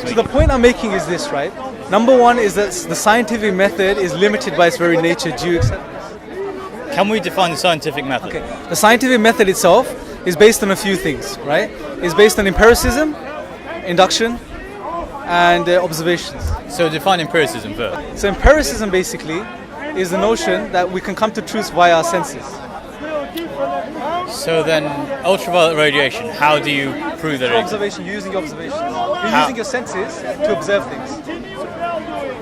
So the point I'm making is this, right? Number one is that the scientific method is limited by its very nature. Do you accept this? Can we define the scientific method? Okay. The scientific method itself is based on a few things, right? It's based on empiricism, induction, and observations. So define empiricism first. So empiricism basically is the notion that we can come to truth via our senses. So then, ultraviolet radiation, how do you prove that it exists? Observation, you're using observations. You're using your senses to observe things.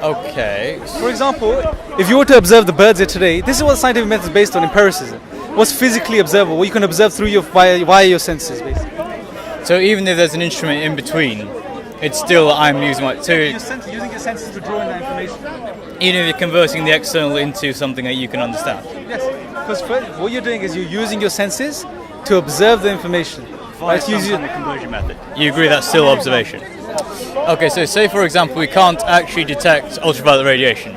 Okay. For example, if you were to observe the birds here today, this is what the scientific method is based on, empiricism. What's physically observable, what you can observe through via your senses, basically. So even if there's an instrument in between, it's still I'm using my... So You're using your senses to draw in that information. even if you're converting the external into something that you can understand? Yes, because what you're doing is you're using your senses to observe the information. Via some kind of conversion method. You agree that's still observation? Okay, so say for example we can't actually detect ultraviolet radiation,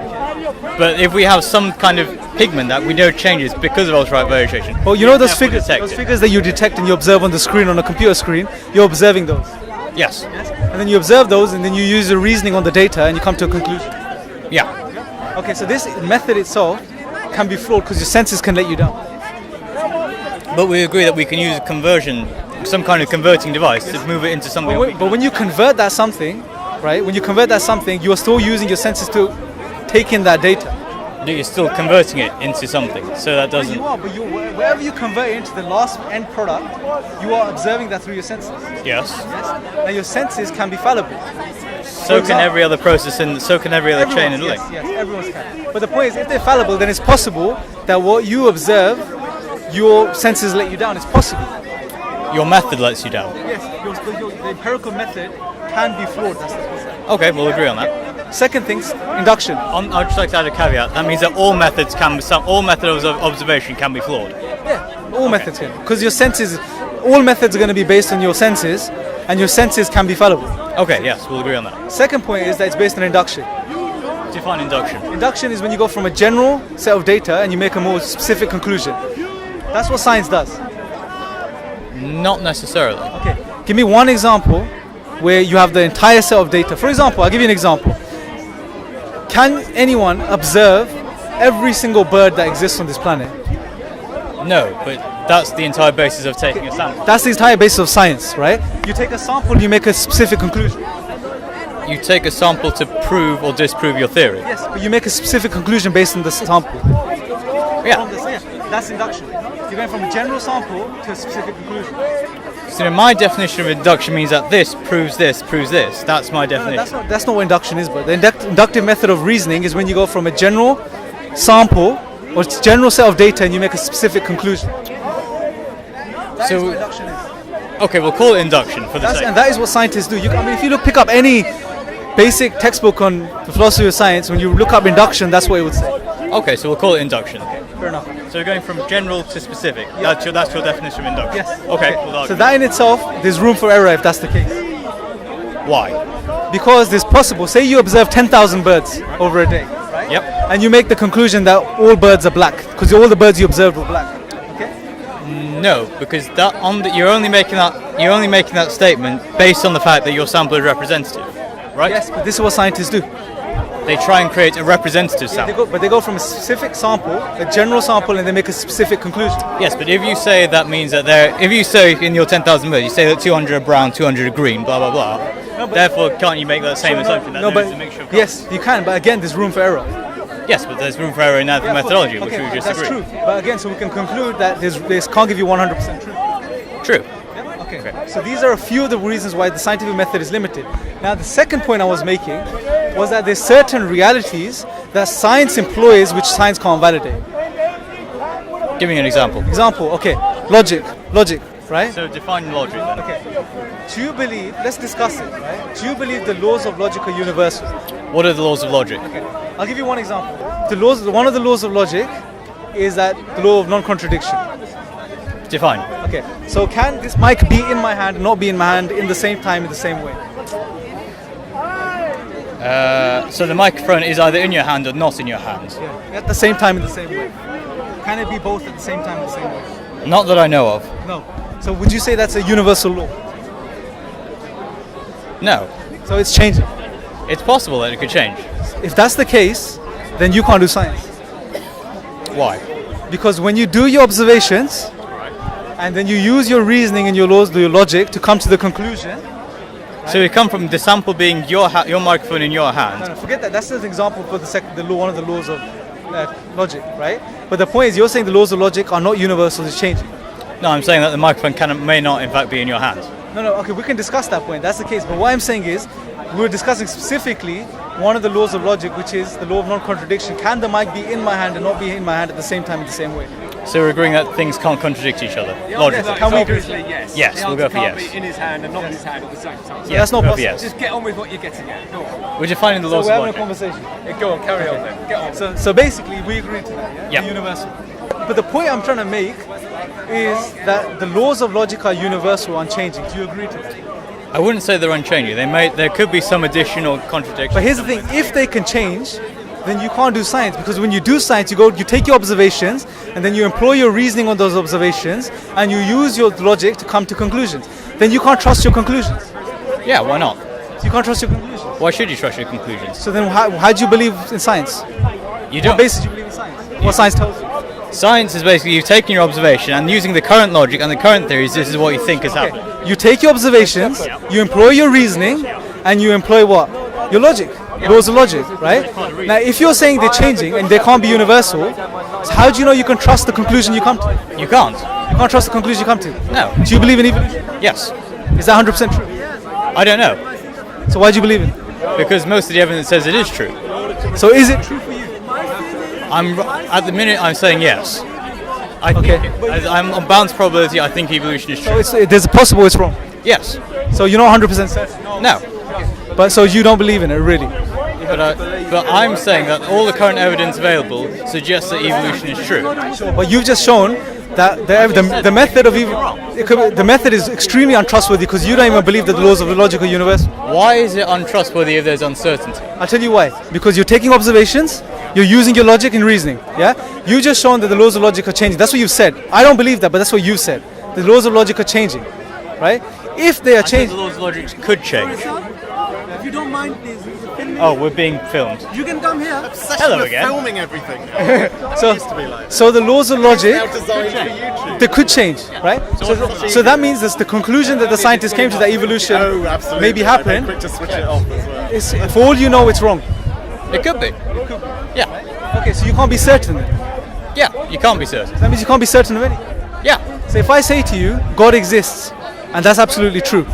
but if we have some kind of pigment that we know changes because of ultraviolet radiation. Well, you know those figures that you detect and you observe on the screen, on a computer screen, you're observing those. Yes. And then you observe those and then you use the reasoning on the data and you come to a conclusion. Yeah. Okay, so this method itself can be flawed because your senses can let you down. But we agree that we can use a conversion, some kind of converting device to move it into something. But when you convert that something, right? When you convert that something, you are still using your senses to take in that data. You're still converting it into something, so that doesn't... You are, but wherever you convert it into the last end product, you are observing that through your senses. Yes. Now your senses can be fallible. So can every other process and so can every other chain and link. Yes, everyone's can. But the point is, if they're fallible, then it's possible that what you observe, your senses let you down. It's possible. Your method lets you down. Yes, the empirical method can be flawed. That's the concept. Okay, we'll agree on that. Second thing, induction. I'd just like to add a caveat. That means that all methods all methods of observation can be flawed. Yeah, all methods can. Because your senses, all methods are going to be based on your senses, and your senses can be fallible. Okay, yes, we'll agree on that. Second point is that it's based on induction. Define induction. Induction is when you go from a general set of data and you make a more specific conclusion. That's what science does. Not necessarily. Okay, give me one example where you have the entire set of data. For example, I'll give you an example. Can anyone observe every single bird that exists on this planet? No, but that's the entire basis of taking a sample. That's the entire basis of science, right? You take a sample and you make a specific conclusion. You take a sample to prove or disprove your theory. Yes, but you make a specific conclusion based on the sample. Yeah. That's induction. You're going from a general sample to a specific conclusion. So my definition of induction means that this proves this, proves this. That's my definition. No, that's not what induction is, but the inductive method of reasoning is when you go from a general sample or general set of data and you make a specific conclusion. That is what induction is. Okay, we'll call it induction for the sake. And that is what scientists do. If you pick up any basic textbook on the philosophy of science, when you look up induction, that's what it would say. Okay, so we'll call it induction. Okay, fair enough. So we're going from general to specific. Yeah. That's your definition of induction. Yes. Okay. So that in itself, there's room for error if that's the case. Why? Because there's possible. Say you observe 10,000 birds over a day, right? Yep. And you make the conclusion that all birds are black because all the birds you observed were black. Okay. No, because you're only making that statement based on the fact that your sample is representative, right? Yes, but this is what scientists do. They try and create a representative sample. They go from a specific sample, a general sample, and they make a specific conclusion. Yes, but if you say that means that if you say in your 10,000 birds, you say that 200 are brown, 200 are green, blah blah blah. No, therefore, can't you make that same assumption that there is a mixture of colours? Yes, you can, but again, there's room for error. Yes, but there's room for error in that methodology, which we just agreed. That's true. But again, so we can conclude that this can't give you 100% truth. True. Yeah? Okay. So these are a few of the reasons why the scientific method is limited. Now, the second point I was making was that there's certain realities that science employs which science can't validate. Give me an example. Okay, logic, right? So define logic then. Okay. Do you believe, let's discuss it, right? Do you believe the laws of logic are universal? What are the laws of logic? Okay. I'll give you one example. One of the laws of logic is that the law of non-contradiction. Define. Okay, so can this mic be in my hand and not be in my hand in the same time in the same way? So the microphone is either in your hand or not in your hand. Yeah, at the same time in the same way. Can it be both at the same time in the same way? Not that I know of. No. So would you say that's a universal law? No. So it's changing. It's possible that it could change. If that's the case, then you can't do science. Why? Because when you do your observations, and then you use your reasoning and your laws, your logic to come to the conclusion. So we come from the sample being your microphone in your hand. No, forget that. That's an example for the law, one of the laws of logic, right? But the point is, you're saying the laws of logic are not universal; it's changing. No, I'm saying that the microphone may not, in fact, be in your hand. No. Okay, we can discuss that point. That's the case. But what I'm saying is, we're discussing specifically one of the laws of logic, which is the law of non-contradiction. Can the mic be in my hand and not be in my hand at the same time in the same way? So we're agreeing that things can't contradict each other, logically. Can we agree? Yes. Yes, we'll go for yes. Can't be in his hand and not in his hand at the same time. Yeah, that's not go for possible. yes. Just get on with what you're getting at. Go on. We're defining the So laws we're of having a logic. conversation. Yeah, go on, carry on then. Get on. So basically, we agree to that. Yeah. Yeah. They're universal. But the point I'm trying to make is that the laws of logic are universal, unchanging. Do you agree to that? I wouldn't say they're unchanging. There could be some additional contradictions. But here's the thing: if they can change, then you can't do science, because when you do science, you take your observations, and then you employ your reasoning on those observations, and you use your logic to come to conclusions. Then you can't trust your conclusions. Yeah, why not? You can't trust your conclusions. Why should you trust your conclusions? So then, how do you believe in science? You What don't. basis do you believe in science? What science tells you? Science is basically you taking your observation and using the current logic and the current theories, this is what you think has happened. You take your observations, you employ your reasoning, and you employ what? Your logic. Laws of logic, right? Now, if you're saying they're changing and they can't be universal, so how do you know you can trust the conclusion you come to? You can't. You can't trust the conclusion you come to. No. Do you believe in evolution? Yes. Is that 100% true? I don't know. So why do you believe in it? Because most of the evidence says it is true. So is it true for you? At the minute I'm saying yes. I think I'm on balanced probability I think evolution is true. So there's a possible it's wrong. Yes. So you're not 100% certain. No. But so you don't believe in it, really? But I'm saying that all the current evidence available suggests that evolution is true. But you've just shown that the method of the method is extremely untrustworthy, because you don't even believe that the laws of the logic are universal. Why is it untrustworthy if there's uncertainty? I'll tell you why. Because you're taking observations, you're using your logic and reasoning. Yeah? You just shown that the laws of logic are changing. That's what you've said. I don't believe that, but that's what you said. The laws of logic are changing, right? If they are The changing, laws of logic could change. If you don't mind, please. Oh, we're being filmed. You can come here. Hello again. Filming everything. so the laws of logic, Now designed for YouTube. they could change, right? So that means that the conclusion that the scientists came to, that evolution Absolutely. maybe They're happen, quick to switch it off as well. is, for all you know, it's wrong. It could be. Yeah. Okay, so you can't be certain then. Yeah, you can't be certain. That means you can't be certain of anything. Yeah. So if I say to you, God exists, and that's absolutely true.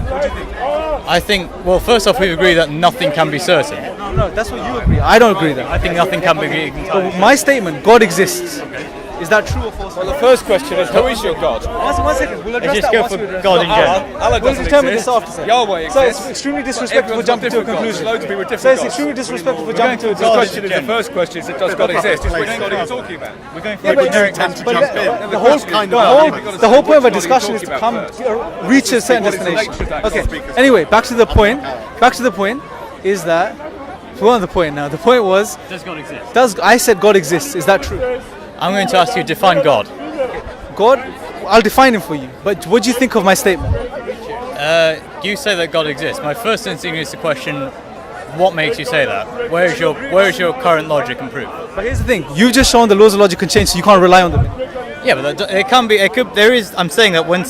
I think, well, first off, we've agreed that nothing can be certain. No, that's what you agree. I don't agree with that. I think nothing can be So my statement, God exists, is that true or false? Well, the first question is, who is your God? One second, we'll address Let's just that go once for we address God that. in general. Allah We'll doesn't determine exist. this after, sir. Yahweh So exists. it's extremely disrespectful for Everyone's got jumping to a different gods. conclusion. Loads of people with So different it's gods. extremely disrespectful for jumping to a The conclusion. first question is, does God exist? Which God are you talking about? We're going for Yeah, a but generic tend to but jump the- in. the whole kind the of whole argument. the whole point of a What are you discussion is to talking come about reach a certain What is the destination. nature of that Okay. God? Anyway, back to the point. Back to the point is that we're on the point now. The point was, Does God exist? I said God exists? Is that true? I'm going to ask you to define God. God, I'll define him for you. But what do you think of my statement? You say that God exists. My first instinct is to question, what makes you say that? Where is your current logic and proof? But here's the thing: you've just shown the laws of logic can change, so you can't rely on them. Yeah, but it can be. It could. There is. I'm saying that when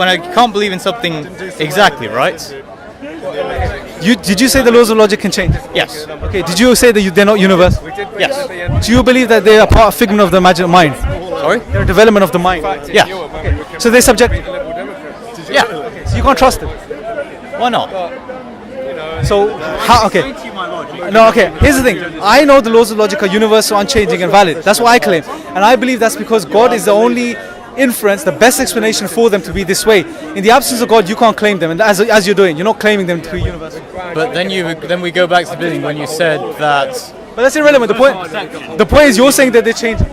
I can't believe in something exactly, right? Did you say the laws of logic can change? Yes. Okay. Did you say that they're not universal? Yes. Do you believe that they are part of figment of the mind? Sorry. They're a development of the mind. Yeah. So they're subjective. Yeah. So you can't trust them. Why not? So how? Okay. No. Okay. Here's the thing. I know the laws of logic are universal, unchanging, and valid. That's what I claim, and I believe that's because God is the only inference, the best explanation for them to be this way. In the absence of God, you can't claim them, and as you're doing, you're not claiming them to be universal. But then we go back to the beginning when you said that. But that's irrelevant. The point is you're saying that they're changing.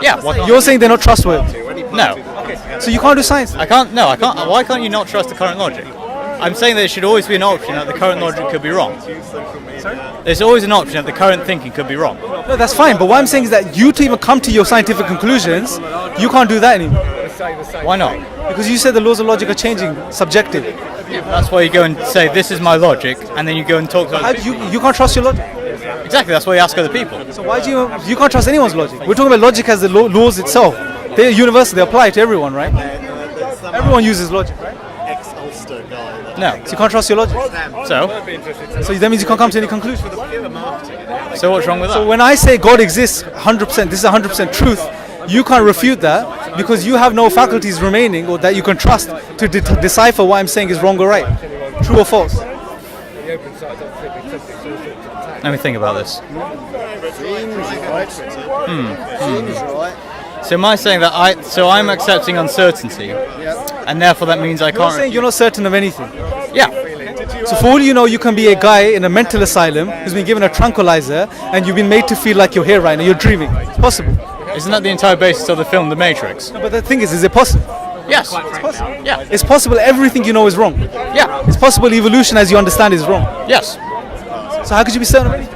Yeah. You're saying they're not trustworthy. No. So you can't do science. I can't. No, I can't. Why can't you not trust the current logic? I'm saying there should always be an option that the current logic could be wrong. There's always an option that the current thinking could be wrong. No, that's fine. But what I'm saying is that you to even come to your scientific conclusions, you can't do that anymore. Why not? Because you said the laws of logic are changing, subjective. That's why you go and say, this is my logic, and then you go and talk to How other do people. you can't trust your logic? Exactly, that's why you ask other people. So why do you can't trust anyone's logic? We're talking about logic as the laws itself. They're universal. They apply to everyone, right? Everyone uses logic, right? Ex-Ulster guy. No. So you can't trust your logic. So So that means you can't come to any conclusion. so what's wrong with So that? when I say God exists 100%, this is 100% truth, you can't refute that because you have no faculties remaining or that you can trust to decipher what I'm saying is wrong or right, true or false. Let me think about this. Seems right. So am I saying that I'm accepting uncertainty, and therefore that means I You're can't... saying you're not certain of anything. Yeah. So for all you know, you can be a guy in a mental asylum who's been given a tranquilizer and you've been made to feel like you're here right now, you're dreaming. It's possible. Isn't that the entire basis of the film The Matrix? But the thing is it possible? Yes. It's possible. Yeah. It's possible everything you know is wrong. Yeah. It's possible evolution as you understand is wrong. Yes. So how could you be certain of anything?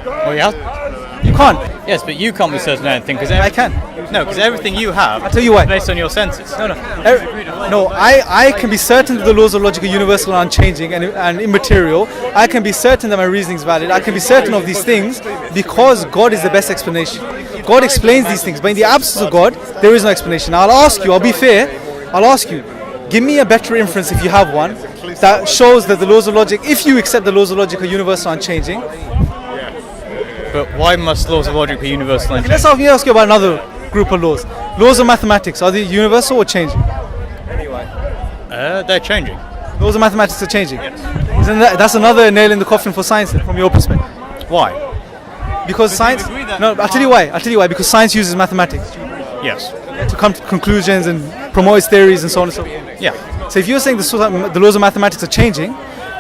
Well, yeah. You can't. Yes, but you can't be certain of anything because I can. No, because everything you have I'll tell you why. is based on your senses. No, I can be certain that the laws of logic are universal and unchanging and immaterial. I can be certain that my reasoning is valid. I can be certain of these things because God is the best explanation. God explains these things, but in the absence of God, there is no explanation. Now, I'll ask you, I'll be fair, I'll ask you, give me a better inference if you have one that shows that the laws of logic, if you accept the laws of logic are universal and unchanging. But why must laws of logic be universal and Let's ask you about another group of laws. Laws of mathematics, are they universal or changing? they're changing. Laws of mathematics are changing. Isn't that's another nail in the coffin for science then, from your perspective? Why? Because science... agree that- No, I'll tell you why. Because science uses mathematics Yes. to come to conclusions and promote its theories and so on and so forth. Yeah. So if you're saying the laws of mathematics are changing,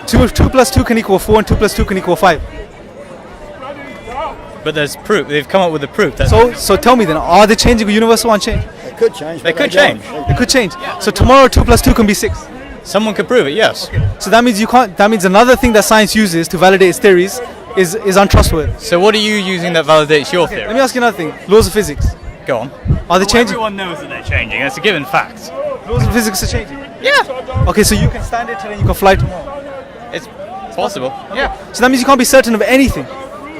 2 plus 2 can equal 4 and 2 plus 2 can equal 5. But there's proof. They've come up with the proof. That So tell me then, are they changing or universal or unchanged? It could change. They but could don't. change. It could change. So tomorrow 2 plus 2 can be 6. someone could prove it. Yes. So that means you can't. That means another thing that science uses to validate its theories is untrustworthy. So what are you using that validates your Let theory? me ask you another thing. Laws of physics. Go on. Are they changing? Everyone knows that they're changing. That's a given fact. Laws of physics are changing. Yeah. Okay, so you can stand it today and you can fly tomorrow. It's possible. Yeah. So that means you can't be certain of anything.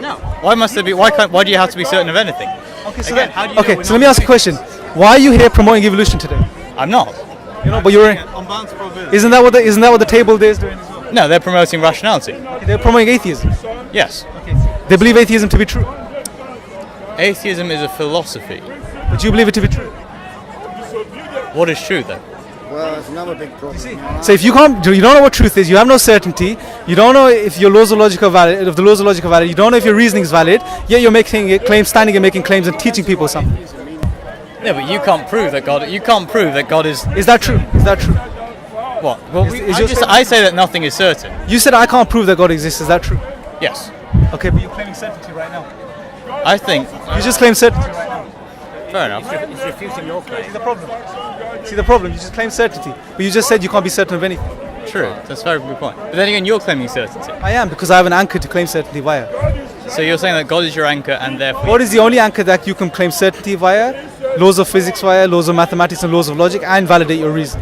No. Why must there be? Why do you have to be certain of anything? Okay, so, Again, how do you know okay, we're so not let me ask a question. Why are you here promoting evolution today? I'm not. You know, but you're in. Isn't that what the table there is doing as well? No, they're promoting rationality. They're promoting atheism. Yes. They believe atheism to be true. Atheism is a philosophy. But you believe it to be true. What is true then? Well, it's another big problem. So if you don't know what truth is, you have no certainty, you don't know if your laws of logic are valid, if the laws of logic are valid, you don't know if your reasoning is valid, yet you're making claims, standing and making claims and teaching people something. No, but you can't prove that God. You can't prove that God is Is that true? Is that true? what? Well, I say that nothing is certain. You said I can't prove that God exists. Is that true? Yes. Okay, but you're claiming certainty right now. I think. You just claim certainty right now. Fair enough. See the problem? See the problem? You just claim certainty, but you just said you can't be certain of anything. True. That's a very good point. But then again, you're claiming certainty. I am, because I have an anchor to claim certainty via. So you're saying that God is your anchor, and therefore. What is the only anchor that you can claim certainty via? Laws of physics via, laws of mathematics and laws of logic, and validate your reason.